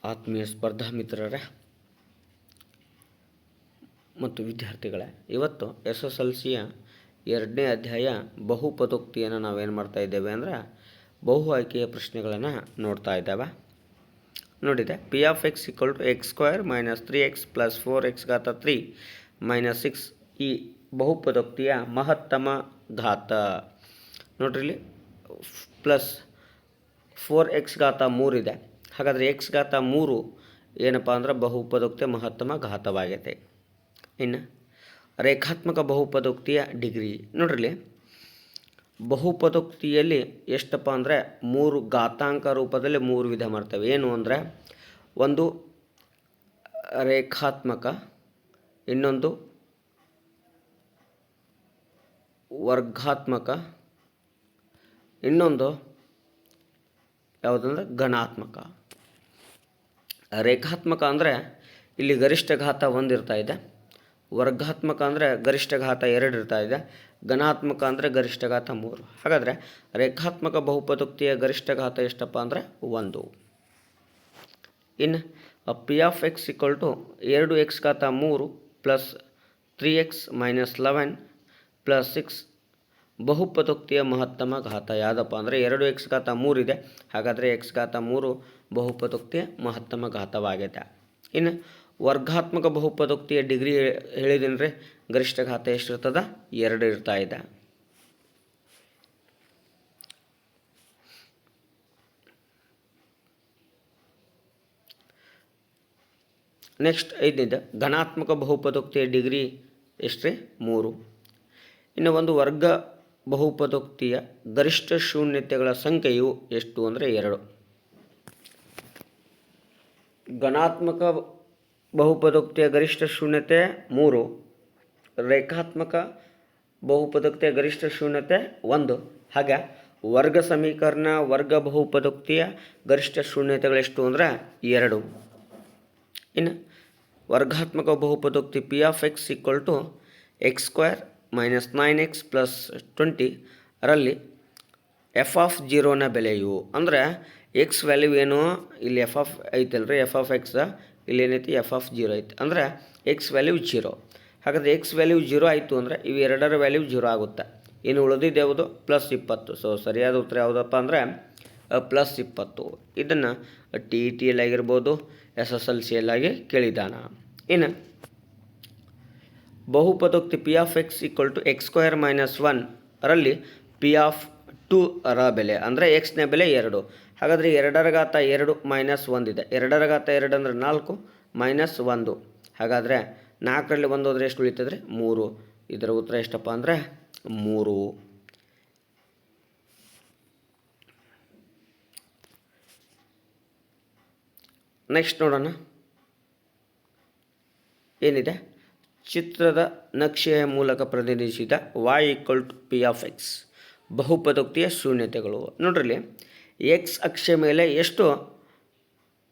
ಆತ್ಮೀಯ ಸ್ಪರ್ಧಾ ಮಿತ್ರರೇ ಮತ್ತು ವಿದ್ಯಾರ್ಥಿಗಳೇ, ಇವತ್ತು SSLCಯ 2ನೇ ಅಧ್ಯಾಯ ಬಹುಪದೋಕ್ತಿಯನ್ನು ನಾವೇನು ಮಾಡ್ತಾ ಇದ್ದೇವೆ ಅಂದರೆ ಬಹು ಆಯ್ಕೆಯ ಪ್ರಶ್ನೆಗಳನ್ನು ನೋಡ್ತಾ ಇದ್ದೇವೆ. ನೋಡಿದೆ P of X equal to X square minus 3x plus 4x ಘಾತ 3 ಮೈನಸ್ 6 ಈ ಬಹುಪದೋಕ್ತಿಯ ಮಹತ್ತಮ ಘಾತ. ನೋಡ್ರಿ ಇಲ್ಲಿ ಪ್ಲಸ್ 4x ಘಾತ 3 ಇದೆ. ಹಾಗಾದರೆ ಎಕ್ಸ್ ಘಾತ 3 ಏನಪ್ಪ ಅಂದ್ರೆ ಬಹುಪದೋಕ್ತಿಯ ಮಹತ್ತಮ ಘಾತವಾಗಿದೆ. ಇನ್ನು ರೇಖಾತ್ಮಕ ಬಹುಪದೋಕ್ತಿಯ ಡಿಗ್ರಿ ನೋಡ್ರಿ, ಬಹುಪದೋಕ್ತಿಯಲ್ಲಿ ಎಷ್ಟಪ್ಪ ಅಂದರೆ 3 ಘಾತಾಂಕ ರೂಪದಲ್ಲಿ 3 ವಿಧ ಮಾಡ್ತೇವೆ. ಏನು ಅಂದರೆ ಒಂದು ರೇಖಾತ್ಮಕ, ಇನ್ನೊಂದು ವರ್ಗಾತ್ಮಕ, ಇನ್ನೊಂದು ಯಾವುದಂದ್ರೆ ಘನಾತ್ಮಕ. ರೇಖಾತ್ಮಕ ಅಂದರೆ ಇಲ್ಲಿ ಗರಿಷ್ಠ ಘಾತ 1 ಇರ್ತಾ ಇದೆ, ವರ್ಗಾತ್ಮಕ ಅಂದರೆ ಗರಿಷ್ಠ ಘಾತ 2 ಇರ್ತಾ ಇದೆ, ಘನಾತ್ಮಕ ಅಂದರೆ ಗರಿಷ್ಠ ಘಾತ 3. ಹಾಗಾದರೆ ರೇಖಾತ್ಮಕ ಬಹುಪದೋಕ್ತಿಯ ಗರಿಷ್ಠ ಘಾತ ಎಷ್ಟಪ್ಪ ಅಂದರೆ 1. ಇನ್ನು P of X equal to 2x ಘಾತ 3 ಪ್ಲಸ್ 3x ಮೈನಸ್ 11 ಪ್ಲಸ್ 6 ಬಹುಪದೋಕ್ತಿಯ ಮಹತ್ತಮ ಘಾತ ಯಾವುದಪ್ಪ ಅಂದರೆ 2x ಘಾತ 3 ಇದೆ. ಹಾಗಾದರೆ x ಘಾತ 3 ಬಹುಪದೋಕ್ತಿಯ ಮಹತ್ತಮ ಘಾತವಾಗಿದೆ. ಇನ್ನು ವರ್ಗಾತ್ಮಕ ಬಹುಪದೋಕ್ತಿಯ ಡಿಗ್ರಿ ಹೇಳಿದ್ದೀನಿ ರೀ, ಗರಿಷ್ಠ ಘಾತ ಎಷ್ಟಿರ್ತದ 2 ಇರ್ತಾ ಇದೆ. ನೆಕ್ಸ್ಟ್ 5ನೇದು ಘನಾತ್ಮಕ ಬಹುಪದೋಕ್ತಿಯ ಡಿಗ್ರಿ ಎಷ್ಟು ರೀ 3. ಇನ್ನು ಒಂದು ವರ್ಗ ಬಹುಪದೋಕ್ತಿಯ ಗರಿಷ್ಠ ಶೂನ್ಯತೆಗಳ ಸಂಖ್ಯೆಯು ಎಷ್ಟು ಅಂದರೆ 2. ಘನಾತ್ಮಕ ಬಹುಪದೋಕ್ತಿಯ ಗರಿಷ್ಠ ಶೂನ್ಯತೆ 3, ರೇಖಾತ್ಮಕ ಬಹುಪದೋಕ್ತಿಯ ಗರಿಷ್ಠ ಶೂನ್ಯತೆ 1. ಹಾಗೆ ವರ್ಗ ಸಮೀಕರಣ ವರ್ಗ ಬಹುಪದೋಕ್ತಿಯ ಗರಿಷ್ಠ ಶೂನ್ಯತೆಗಳೆಷ್ಟು ಅಂದರೆ 2. ಇನ್ನು ವರ್ಗಾತ್ಮಕ ಬಹುಪದೋಕ್ತಿ P of X equal to X square minus 9x plus 20 ರಲ್ಲಿ ಎಫ್ ಆಫ್ ಜೀರೋನ ಬೆಲೆಯು ಅಂದರೆ ಎಕ್ಸ್ ವ್ಯಾಲ್ಯೂ ಏನು ಇಲ್ಲಿ ಎಫ್ ಆಫ್ ಐತಲ್ರಿ, ಎಫ್ ಆಫ್ ಎಕ್ಸ್ ಇಲ್ಲಿ ಏನೈತಿ ಎಫ್ ಆಫ್ 0 ಐತಿ, ಅಂದರೆ ಎಕ್ಸ್ ವ್ಯಾಲ್ಯೂ 0. ಹಾಗಾದರೆ ಎಕ್ಸ್ ವ್ಯಾಲ್ಯೂ 0 ಆಯಿತು ಅಂದರೆ ಇವು ಎರಡರ ವ್ಯಾಲ್ಯೂ 0 ಆಗುತ್ತೆ. ಇನ್ನು ಉಳಿದಿದ್ದು ಯಾವುದು ಪ್ಲಸ್ 20. ಸೊ ಸರಿಯಾದ ಉತ್ತರ ಯಾವುದಪ್ಪ ಅಂದರೆ ಪ್ಲಸ್ 20. ಇದನ್ನು TET ಆಗಿರ್ಬೋದು, SSLCಯಲ್ಲಾಗಿ ಕೇಳಿದಾನ. ಇನ್ನು ಬಹುಪದೋಕ್ತಿ P of X equal to X square minus 1 ರಲ್ಲಿ ಪಿ ಆಫ್ 2 ರ ಬೆಲೆ ಅಂದರೆ ಎಕ್ಸ್ನ ಬೆಲೆ 2. ಹಾಗಾದರೆ 2 ಘಾತ 2 ಮೈನಸ್ 1 ಇದೆ. 2 ಘಾತ 2 ಅಂದರೆ 4 ಮೈನಸ್ 1. ಹಾಗಾದರೆ 4ರಲ್ಲಿ 1 ಹೋದರೆ ಎಷ್ಟು ಉಳಿತದ್ರೆ 3. ಇದರ ಉತ್ತರ ಎಷ್ಟಪ್ಪ ಅಂದರೆ 3. ನೆಕ್ಸ್ಟ್ ನೋಡೋಣ ಏನಿದೆ. ಚಿತ್ರದ ನಕ್ಷೆಯ ಮೂಲಕ ಪ್ರತಿನಿಧಿಸಿದ y equal to P of X ಬಹುಪದೋಕ್ತಿಯ ಶೂನ್ಯತೆಗಳು. ನೋಡ್ರಿ, ಎಕ್ಸ್ ಅಕ್ಷ ಮೇಲೆ ಎಷ್ಟು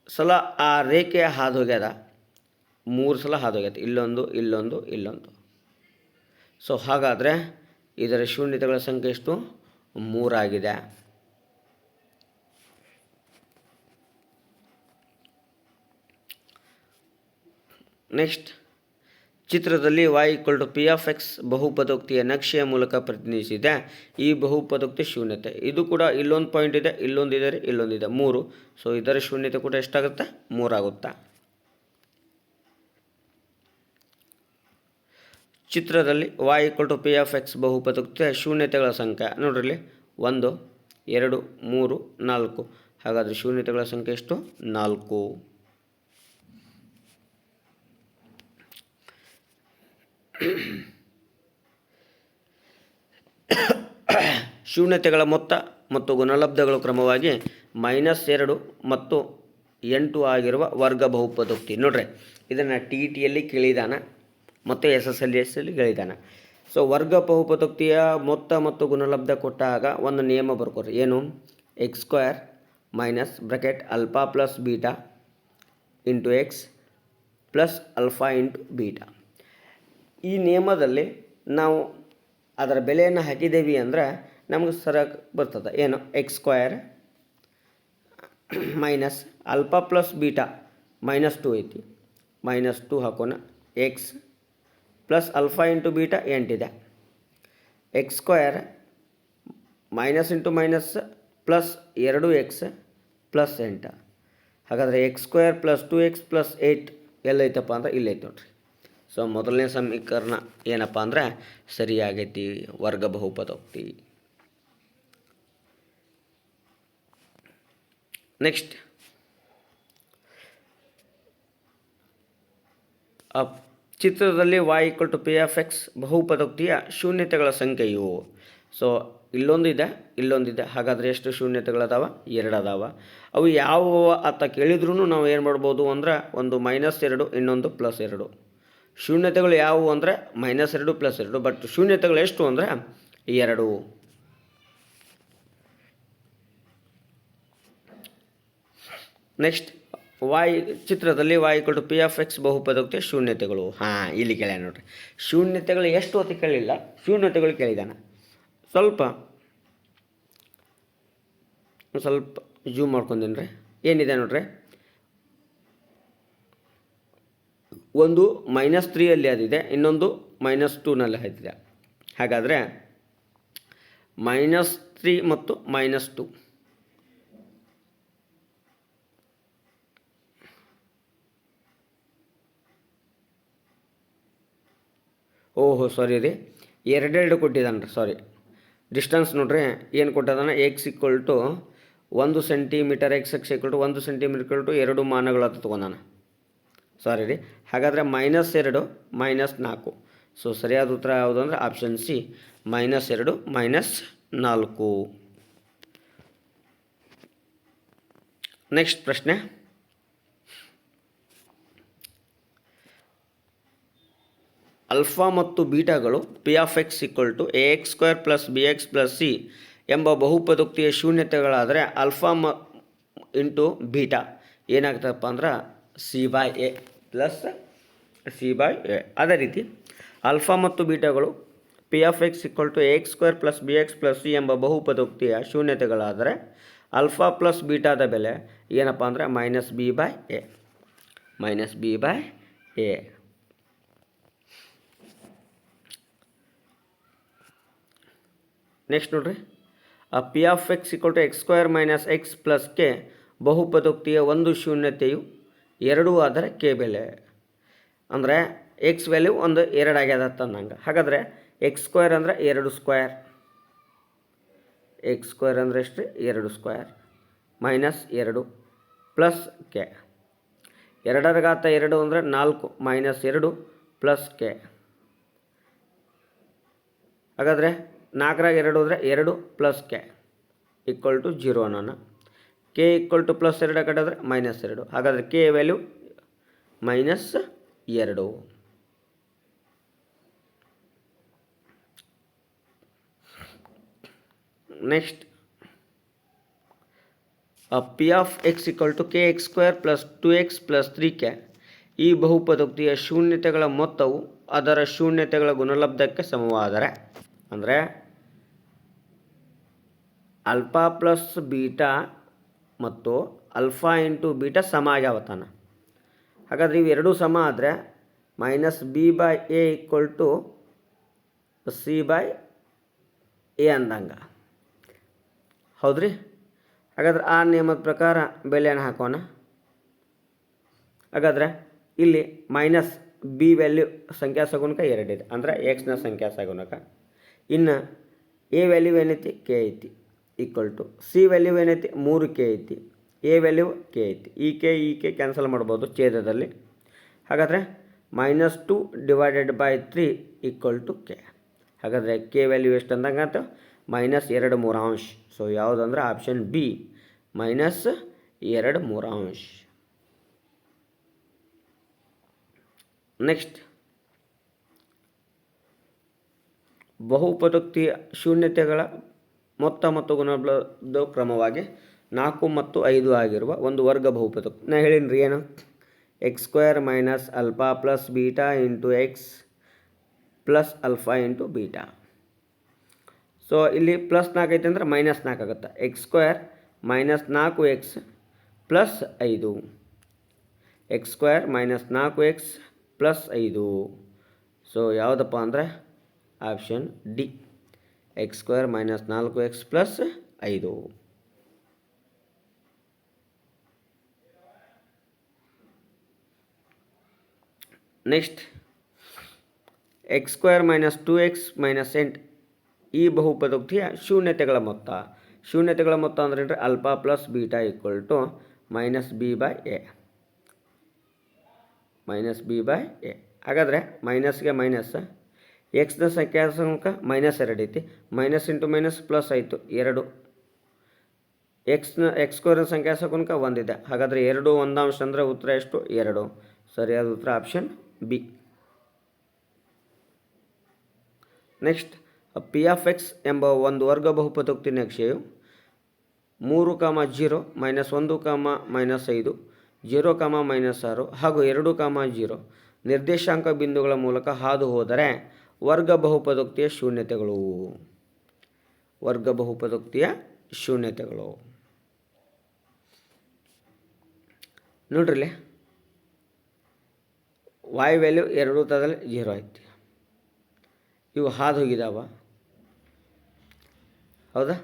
ಸಲ ಆ ರೇಖೆಯ ಹಾದು ಹೋಗ್ಯದ? 3 ಸಲ ಹಾದು ಹೋಗ್ಯದ. ಇಲ್ಲೊಂದು, ಇಲ್ಲೊಂದು, ಇಲ್ಲೊಂದು. ಸೊ ಹಾಗಾದರೆ ಇದರ ಶೂನ್ಯತೆಗಳ ಸಂಖ್ಯೆ ಎಷ್ಟು? 3 ಆಗಿದೆ. ನೆಕ್ಸ್ಟ್ ಚಿತ್ರದಲ್ಲಿ y equal to P of X ಬಹುಪದೋಕ್ತಿಯ ನಕ್ಷೆಯ ಮೂಲಕ ಪ್ರತಿನಿಧಿಸಿದೆ ಈ ಬಹುಪದೋಕ್ತಿ ಶೂನ್ಯತೆ. ಇದು ಕೂಡ ಇಲ್ಲೊಂದು ಪಾಯಿಂಟ್ ಇದೆ, ಇಲ್ಲೊಂದಿದೆ ರೀ, ಇಲ್ಲೊಂದಿದೆ 3. ಸೊ ಇದರ ಶೂನ್ಯತೆ ಕೂಡ ಎಷ್ಟಾಗುತ್ತೆ? 3 ಆಗುತ್ತೆ. ಚಿತ್ರದಲ್ಲಿ y equal to P of X ಬಹುಪದೋಕ್ತಿಯ ಶೂನ್ಯತೆಗಳ ಸಂಖ್ಯೆ ನೋಡ್ರಿ 1 2 3 4. ಹಾಗಾದರೆ ಶೂನ್ಯತೆಗಳ ಸಂಖ್ಯೆ ಎಷ್ಟು? 4. ಶೂನ್ಯತೆಗಳ ಮೊತ್ತ ಮತ್ತು ಗುಣಲಬ್ಧಗಳು ಕ್ರಮವಾಗಿ -2 ಮತ್ತು 8 ಆಗಿರುವ ವರ್ಗ ಬಹುಪದೋಕ್ತಿ. ನೋಡ್ರಿ, ಇದನ್ನು TETಯಲ್ಲಿ ಕೇಳಿದಾನ ಮತ್ತು SSLCಯಲ್ಲಿ ಕೇಳಿದಾನ. ಸೊ ವರ್ಗ ಬಹುಪದೋಕ್ತಿಯ ಮೊತ್ತ ಮತ್ತು ಗುಣಲಬ್ಧ ಕೊಟ್ಟಾಗ ಒಂದು ನಿಯಮ ಬರ್ಕೊರಿ. ಏನು? X square minus bracket alpha plus beta into X plus alpha into beta. ಈ ನಿಯಮದಲ್ಲಿ ನಾವು ಅದರ ಬೆಲೆಯನ್ನು ಹಾಕಿದ್ದೇವೆ ಅಂದರೆ ನಮಗೆ ಸರಿಯಾಗಿ ಬರ್ತದೆ. ಏನು? X square minus alpha plus beta -2 ಐತಿ, -2 ಹಾಕೋಣ. X plus alpha into beta 8 ಇದೆ. X square minus into minus plus 2x plus 8. ಹಾಗಾದರೆ X square plus 2x plus 8 ಎಲ್ಲೈತಪ್ಪ ಅಂದ್ರೆ ಇಲ್ಲೈತೆ ನೋಡ್ರಿ. ಸೊ ಮೊದಲನೇ ಸಮೀಕರಣ ಏನಪ್ಪ ಅಂದ್ರೆ ಸರಿಯಾಗೈತಿ, ವರ್ಗ ಬಹುಪದೋಕ್ತಿ. ನೆಕ್ಸ್ಟ್ ಚಿತ್ರದಲ್ಲಿ y = p(x) ಬಹುಪದೋಕ್ತಿಯ ಶೂನ್ಯತೆಗಳ ಸಂಖ್ಯೆಯು. ಸೊ ಇಲ್ಲೊಂದಿದೆ. ಹಾಗಾದರೆ ಎಷ್ಟು ಶೂನ್ಯತೆಗಳದಾವ? 2 ಅದಾವ. ಅವು ಯಾವುವು ಅಂತ ಕೇಳಿದ್ರೂ ನಾವು ಏನು ಮಾಡ್ಬೋದು ಅಂದ್ರೆ ಒಂದು -2 ಇನ್ನೊಂದು +2. ಶೂನ್ಯತೆಗಳು ಯಾವುವು ಅಂದರೆ -2 +2. ಬಟ್ ಶೂನ್ಯತೆಗಳು ಎಷ್ಟು ಅಂದರೆ 2. ನೆಕ್ಸ್ಟ್ ಚಿತ್ರದಲ್ಲಿ y = p(x) ಬಹುಪದೋಕ್ತಿಯ ಶೂನ್ಯತೆಗಳು. ಇಲ್ಲಿ ಕೇಳ್ಯಾನ ನೋಡ್ರಿ. ಶೂನ್ಯತೆಗಳು ಎಷ್ಟು ಅಂತ ಕೇಳಿಲ್ಲ, ಶೂನ್ಯತೆಗಳು ಕೇಳಿದಾನ. ಸ್ವಲ್ಪ ಜೂಮ್ ಮಾಡ್ಕೊಂಡೀನಿ ರೀ. ಏನಿದೆ ನೋಡ್ರಿ, ಒಂದು -3 ಅದಿದೆ, ಇನ್ನೊಂದು -2 ಆಯ್ತಿದೆ. ಹಾಗಾದರೆ -3 ಮತ್ತು -2 ಸಾರಿ ರೀ, 2 ಕೊಟ್ಟಿದ್ದಾನೆ ರೀ. ಸಾರಿ, ಡಿಸ್ಟೆನ್ಸ್ ನೋಡ್ರಿ ಏನು ಕೊಟ್ಟಿದ್ದಾನೆ. x = 1 ಸೆಂಟಿಮೀಟರ್, x ಅಕ್ಷ = 1 ಸೆಂಟಿಮೀಟರ್ 2 ಮಾನಗಳು ಅಂತ ತೊಗೊಂಡಾನ. ಸಾರಿ ರೀ. ಹಾಗಾದರೆ -2 -4. ಸೊ ಸರಿಯಾದ ಉತ್ತರ ಯಾವುದು ಅಂದರೆ ಆಪ್ಷನ್ ಸಿ, -2 -4. ನೆಕ್ಸ್ಟ್ ಪ್ರಶ್ನೆ, ಆಲ್ಫಾ ಮತ್ತು ಬೀಟಾಗಳು p(x) = ax² + bx + c ಎಂಬ ಬಹುಪದೋಕ್ತಿಯ ಶೂನ್ಯತೆಗಳಾದರೆ ಆಲ್ಫಾ ಇಂಟು ಬೀಟಾ ಏನಾಗ್ತದಪ್ಪ ಅಂದ್ರೆ c/a ಪ್ಲಸ್ c/a. ಅದೇ ರೀತಿ ಆಲ್ಫಾ ಮತ್ತು ಬೀಟಾಗಳು p(x) = ax² + bx + c ಎಂಬ ಬಹುಪದೋಕ್ತಿಯ ಶೂನ್ಯತೆಗಳಾದರೆ ಆಲ್ಫಾ ಪ್ಲಸ್ ಬೀಟಾದ ಬೆಲೆ ಏನಪ್ಪ ಅಂದರೆ -b/a. ನೆಕ್ಸ್ಟ್ ನೋಡ್ರಿ, p(x) = x² - x + k ಬಹುಪದೋಕ್ತಿಯ ಒಂದು ಶೂನ್ಯತೆಯು 2 ಆದರೆ k ಬೆಲೆ ಅಂದರೆ x ವ್ಯಾಲ್ಯೂ ಒಂದು 2 ಆಗ್ಯದ ಅಂತಂದಂಗೆ. ಹಾಗಾದರೆ x² ಅಂದರೆ 2², x² ಅಂದರೆ ಎಷ್ಟು? 2² -2 ಪ್ಲಸ್ k. 2 ರ ಘಾತ 2 ಅಂದರೆ 4 -2 ಪ್ಲಸ್ k. ಹಾಗಾದರೆ 4 ರಾಗ 2 ಅಂದರೆ 2 ಪ್ಲಸ್ k = 0 ಅನ್ನೋಣ. k = +2 ಕಡೆ ಆದರೆ -2. ಹಾಗಾದರೆ k value -2. Next p(x) = kx² + 2x + 3k ಈ ಬಹುಪದೋಕ್ತಿಯ ಶೂನ್ಯತೆಗಳ ಮೊತ್ತವು ಅದರ ಶೂನ್ಯತೆಗಳ ಗುಣಲಬ್ಧಕ್ಕೆ ಸಮವಾದರೆ, ಅಂದರೆ ಆಲ್ಫಾ ಪ್ಲಸ್ ಬೀಟಾ ಮತ್ತು ಆಲ್ಫಾ ಇಂಟು ಬೀಟಾ ಸಮ ಆಗ್ಯಾವತ್ತಾನ. ಹಾಗಾದರೆ ಇವೆರಡೂ ಸಮ ಆದರೆ -b/a = c/a ಅಂದಂಗೆ. ಹೌದ್ರಿ. ಹಾಗಾದ್ರೆ ಆ ನಿಯಮದ ಪ್ರಕಾರ ಬೆಲೆಯನ್ನು ಹಾಕೋಣ. ಹಾಗಾದರೆ ಇಲ್ಲಿ -b ವ್ಯಾಲ್ಯೂ ಸಂಖ್ಯಾ ಸಗುಣಕ 2 ಇದೆ, ಅಂದರೆ ಎಕ್ಸ್ನ ಸಂಖ್ಯಾ ಸಗುಣಕ. ಇನ್ನು a ವ್ಯಾಲ್ಯೂ ಏನೈತಿ? k ಐತಿ. ಸಿ ವ್ಯಾಲ್ಯೂ ಏನೈತಿ? 3k ಐತಿ. ಎ ವ್ಯಾಲ್ಯೂ k ಐತಿ. ಈ k ಕ್ಯಾನ್ಸಲ್ ಮಾಡ್ಬೋದು ಛೇದದಲ್ಲಿ. ಹಾಗಾದರೆ -2 / 3 = k. ಹಾಗಾದರೆ k ವ್ಯಾಲ್ಯೂ ಎಷ್ಟು ಅಂದಂಗಾತ? -2/3. ಸೊ ಯಾವುದಂದ್ರೆ ಆಪ್ಷನ್ ಬಿ, -2/3. ನೆಕ್ಸ್ಟ್, ಬಹುಪದೋಕ್ತಿಯ ಶೂನ್ಯತೆಗಳ ಮೊತ್ತ ಮತ್ತು ಗುಣಲಬ್ಧ ಕ್ರಮವಾಗಿ 4 ಮತ್ತು 5 ಆಗಿರುವ ಒಂದು ವರ್ಗ ಬಹುಪದೋಕ್ತಿ. ನಾ ಹೇಳಿನ್ರಿ ಏನು? x² - alpha plus beta into X plus alpha into beta. So ಇಲ್ಲಿ +4 ಐತೆ ಅಂದರೆ -4 ಆಗುತ್ತೆ. x² - 4x + 5. X square minus 4x plus 5. So ಯಾವುದಪ್ಪ ಅಂದರೆ option D, X square minus 4x plus 5. Next X square minus 2x minus 8 ಈ ಬಹುಪದೋಕ್ತಿಯ ಶೂನ್ಯತೆಗಳ ಮೊತ್ತ. ಶೂನ್ಯತೆಗಳ ಮೊತ್ತ ಅಂದ್ರೆ ಏನ್ರಿ, alpha plus beta equal to minus B by A. Minus B by A. ಹಾಗಾದರೆ ಮೈನಸ್ಗೆ ಮೈನಸ್, ಎಕ್ಸ್ನ ಸಂಖ್ಯಾತ್ಮಕ ಮೈನಸ್ 2 ಐತಿ, ಮೈನಸ್ ಇಂಟು ಮೈನಸ್ ಪ್ಲಸ್ ಆಯಿತು 2. ಎಕ್ಸ್ ಸ್ಕ್ವೇರ್ನ ಸಂಖ್ಯಾತ್ಮಕ 1 ಇದೆ. ಹಾಗಾದರೆ 2 ಒಂದಾಂಶ ಅಂದರೆ ಉತ್ತರ ಎಷ್ಟು? 2. ಸರಿಯಾದ ಉತ್ತರ option B. Next P of X ಎಂಬ ಒಂದು ವರ್ಗ ಬಹುಪದೋಕ್ತಿ ನಕ್ಷೆಯು 3, 0, -1, -5, 0, -6 ಹಾಗೂ 2, 0 ನಿರ್ದೇಶಾಂಕ ಬಿಂದುಗಳ ಮೂಲಕ ಹಾದು ಹೋದರೆ ವರ್ಗ ಬಹುಪದೋಕ್ತಿಯ ಶೂನ್ಯತೆಗಳು. ವರ್ಗ ಬಹುಪದೋಕ್ತಿಯ ಶೂನ್ಯತೆಗಳು ನೋಡ್ರಿ, ವಾಯ್ ವ್ಯಾಲ್ಯೂ 2 ತದಲ್ಲಿ 0 ಐತಿ. ಇವು ಹಾದು ಹೋಗಿದಾವ, ಹೌದಾ?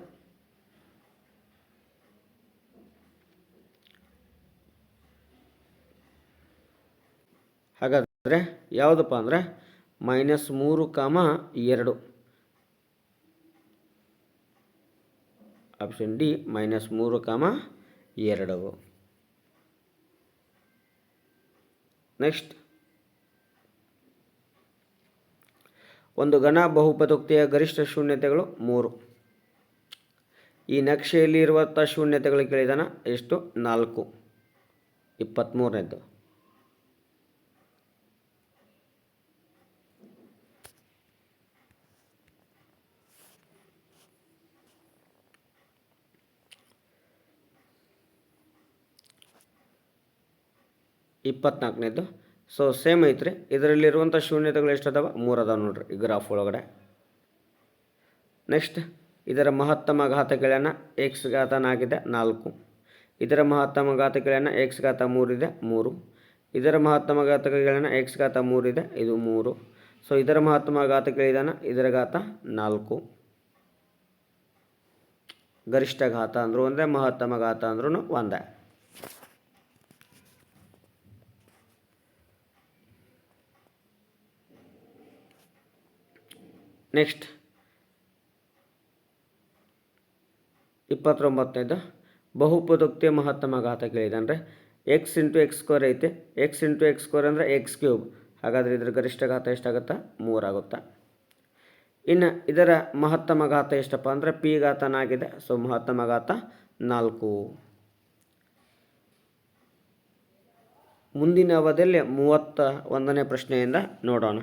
ಹಾಗಾದರೆ ಯಾವುದಪ್ಪ ಅಂದರೆ -3, 2. Option D -3, 2. ನೆಕ್ಸ್ಟ್ ಒಂದು ಘನ ಬಹುಪದೋಕ್ತಿಯ ಗರಿಷ್ಠ ಶೂನ್ಯತೆಗಳು 3. ಈ ನಕ್ಷೆಯಲ್ಲಿ ಇರುವಂಥ ಶೂನ್ಯತೆಗಳು ಕೇಳಿದಾನ ಎಷ್ಟು? 4. 23ನೇದು. ಇಪ್ಪತ್ನಾಲ್ಕನೇದು. ಸೊ ಸೇಮ್ ಐತ್ರಿ. ಇದರಲ್ಲಿರುವಂಥ ಶೂನ್ಯತೆಗಳು ಎಷ್ಟು ಅದಾವ? 3 ಅದಾವ ನೋಡ್ರಿ ಈ ಗ್ರಾಫ್ ಒಳಗಡೆ. ನೆಕ್ಸ್ಟ್ ಇದರ ಮಹತ್ತಮ ಘಾತ ಕೆಳನ ಎಕ್ಸ್ ಘಾತ 4 ಇದೆ, 4. ಇದರ ಮಹತ್ತಮ ಘಾತ ಕೆಳನ ಎಕ್ಸ್ ಘಾತ 3 ಇದೆ, 3. ಇದರ ಮಹತ್ತಮ ಘಾತ ಕೆಳನ ಎಕ್ಸ್ ಘಾತ 3 ಇದೆ, ಇದು 3. ಸೊ ಇದರ ಮಹತ್ತಮ ಘಾತ ಕೇಳಿದಾನ, ಇದರ ಘಾತ 4. ಗರಿಷ್ಠ ಘಾತ ಅಂದರೂ ಒಂದೇ, ಮಹತ್ತಮ ಘಾತ ಅಂದ್ರೂ ಒಂದೇ. ನೆಕ್ಸ್ಟ್ 29ನೇದು ಬಹುಪದೋಕ್ತಿಯ ಮಹತ್ತಮ ಘಾತ ಕೇಳಿದಾನ್ರೆ. ಎಕ್ಸ್ ಇಂಟು ಎಕ್ಸ್ ಸ್ಕ್ವೇರ್ ಐತೆ, ಎಕ್ಸ್ ಇಂಟು ಎಕ್ಸ್ ಸ್ಕ್ವೇರ್ ಅಂದರೆ ಎಕ್ಸ್ ಕ್ಯೂಬ್. ಹಾಗಾದರೆ ಇದರ ಗರಿಷ್ಠ ಘಾತ ಎಷ್ಟಾಗುತ್ತಾ? 3 ಆಗುತ್ತಾ. ಇನ್ನು ಇದರ ಮಹತ್ತಮ ಘಾತ ಎಷ್ಟಪ್ಪ ಅಂದರೆ ಪಿ ಘಾತ 4 ಇದೆ. ಸೊ ಮಹತ್ತಮ ಘಾತ 4. ಮುಂದಿನ ಅವಧಿಯಲ್ಲಿ 31ನೇ ಪ್ರಶ್ನೆಯಿಂದ ನೋಡೋಣ.